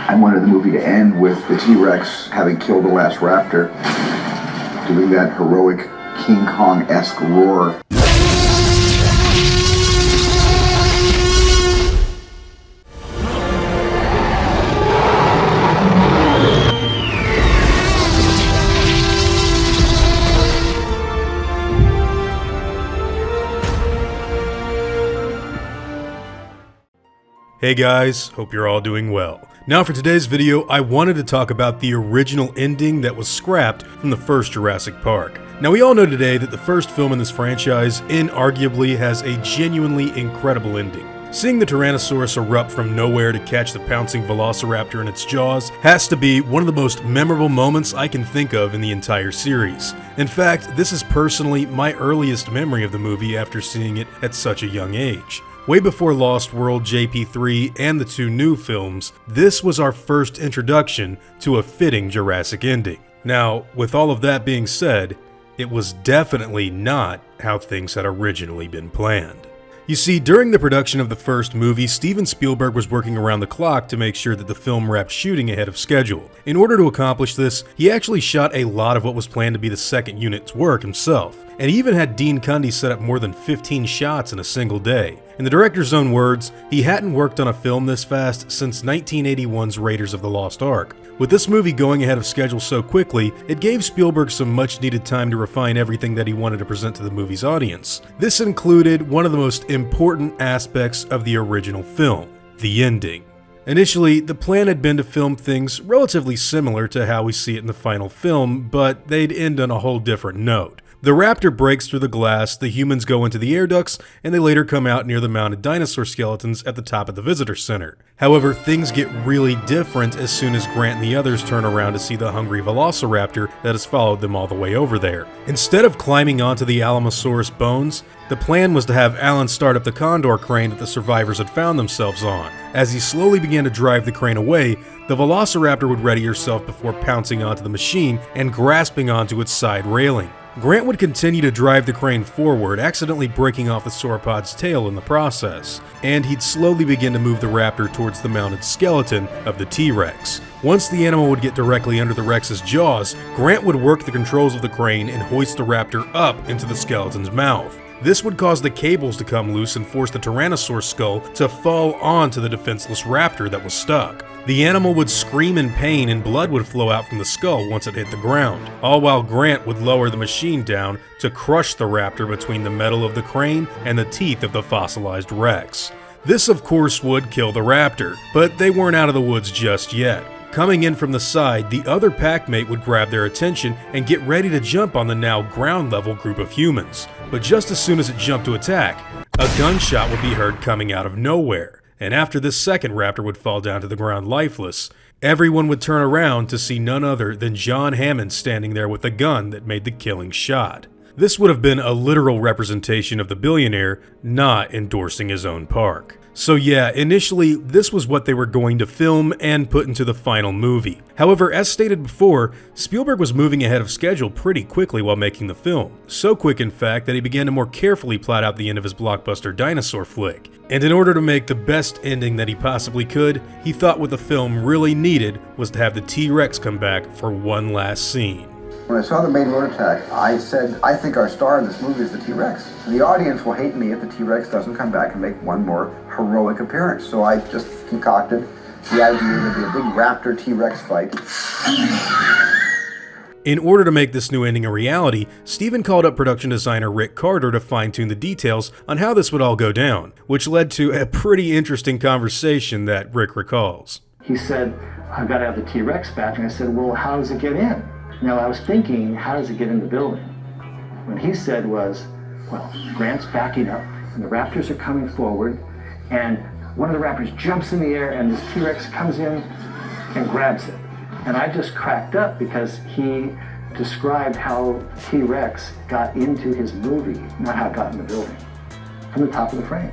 I wanted the movie to end with the T-Rex having killed the last raptor, doing that heroic King Kong-esque roar. Hey guys, hope you're all doing well. Now for today's video, I wanted to talk about the original ending that was scrapped from the first Jurassic Park. Now we all know today that the first film in this franchise inarguably has a genuinely incredible ending. Seeing the Tyrannosaurus erupt from nowhere to catch the pouncing velociraptor in its jaws has to be one of the most memorable moments I can think of in the entire series. In fact, this is personally my earliest memory of the movie after seeing it at such a young age. Way before Lost World, JP3, and the two new films, this was our first introduction to a fitting Jurassic ending. Now, with all of that being said, it was definitely not how things had originally been planned. You see, during the production of the first movie, Steven Spielberg was working around the clock to make sure that the film wrapped shooting ahead of schedule. In order to accomplish this, he actually shot a lot of what was planned to be the second unit's work himself, and he even had Dean Cundey set up more than 15 shots in a single day. In the director's own words, he hadn't worked on a film this fast since 1981's Raiders of the Lost Ark. With this movie going ahead of schedule so quickly, it gave Spielberg some much needed time to refine everything that he wanted to present to the movie's audience. This included one of the most important aspects of the original film, the ending. Initially, the plan had been to film things relatively similar to how we see it in the final film, but they'd end on a whole different note. The raptor breaks through the glass, the humans go into the air ducts, and they later come out near the mounted dinosaur skeletons at the top of the visitor center. However, things get really different as soon as Grant and the others turn around to see the hungry velociraptor that has followed them all the way over there. Instead of climbing onto the Alamosaurus bones, the plan was to have Alan start up the Condor crane that the survivors had found themselves on. As he slowly began to drive the crane away, the velociraptor would ready herself before pouncing onto the machine and grasping onto its side railing. Grant would continue to drive the crane forward, accidentally breaking off the sauropod's tail in the process, and he'd slowly begin to move the raptor towards the mounted skeleton of the T-Rex. Once the animal would get directly under the Rex's jaws, Grant would work the controls of the crane and hoist the raptor up into the skeleton's mouth. This would cause the cables to come loose and force the Tyrannosaurus skull to fall onto the defenseless raptor that was stuck. The animal would scream in pain and blood would flow out from the skull once it hit the ground, all while Grant would lower the machine down to crush the raptor between the metal of the crane and the teeth of the fossilized Rex. This of course would kill the raptor, but they weren't out of the woods just yet. Coming in from the side, the other packmate would grab their attention and get ready to jump on the now ground-level group of humans. But just as soon as it jumped to attack, a gunshot would be heard coming out of nowhere. And after this second raptor would fall down to the ground lifeless, everyone would turn around to see none other than John Hammond standing there with the gun that made the killing shot. This would have been a literal representation of the billionaire not endorsing his own park. So yeah, initially, this was what they were going to film and put into the final movie. However, as stated before, Spielberg was moving ahead of schedule pretty quickly while making the film. So quick, in fact, that he began to more carefully plot out the end of his blockbuster dinosaur flick. And in order to make the best ending that he possibly could, he thought what the film really needed was to have the T-Rex come back for one last scene. When I saw the main road attack, I said, I think our star in this movie is the T-Rex. The audience will hate me if the T-Rex doesn't come back and make one more heroic appearance. So I just concocted the idea that there'd be a big raptor T-Rex fight. In order to make this new ending a reality, Steven called up production designer Rick Carter to fine-tune the details on how this would all go down, which led to a pretty interesting conversation that Rick recalls. He said, I've got to have the T-Rex back, and I said, well, how does it get in? Now, I was thinking, how does it get in the building? What he said was, well, Grant's backing up, and the raptors are coming forward, and one of the raptors jumps in the air, and this T-Rex comes in and grabs it. And I just cracked up because he described how T-Rex got into his movie, not how it got in the building, from the top of the frame.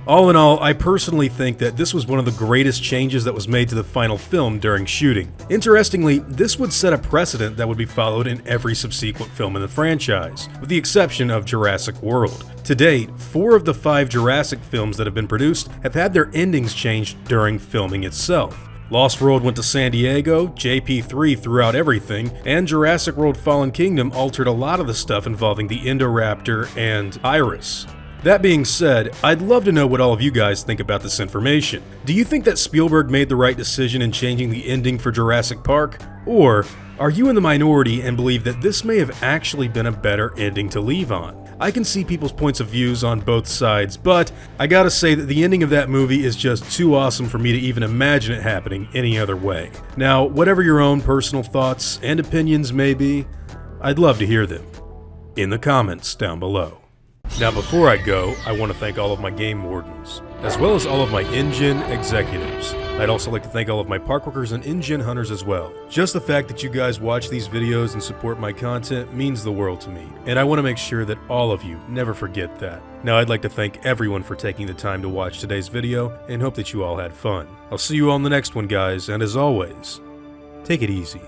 All in all, I personally think that this was one of the greatest changes that was made to the final film during shooting. Interestingly, this would set a precedent that would be followed in every subsequent film in the franchise, with the exception of Jurassic World. To date, 4 of the 5 Jurassic films that have been produced have had their endings changed during filming itself. Lost World went to Santiago, JP3 threw out everything, and Jurassic World Fallen Kingdom altered a lot of the stuff involving the Indoraptor and Iris. That being said, I'd love to know what all of you guys think about this information. Do you think that Spielberg made the right decision in changing the ending for Jurassic Park? Or are you in the minority and believe that this may have actually been a better ending to leave on? I can see people's points of views on both sides, but I gotta say that the ending of that movie is just too awesome for me to even imagine it happening any other way. Now, whatever your own personal thoughts and opinions may be, I'd love to hear them in the comments down below. Now before I go, I want to thank all of my game wardens, as well as all of my InGen executives. I'd also like to thank all of my park workers and InGen hunters as well. Just the fact that you guys watch these videos and support my content means the world to me, and I want to make sure that all of you never forget that. Now I'd like to thank everyone for taking the time to watch today's video, and hope that you all had fun. I'll see you all in the next one, guys, and as always, take it easy.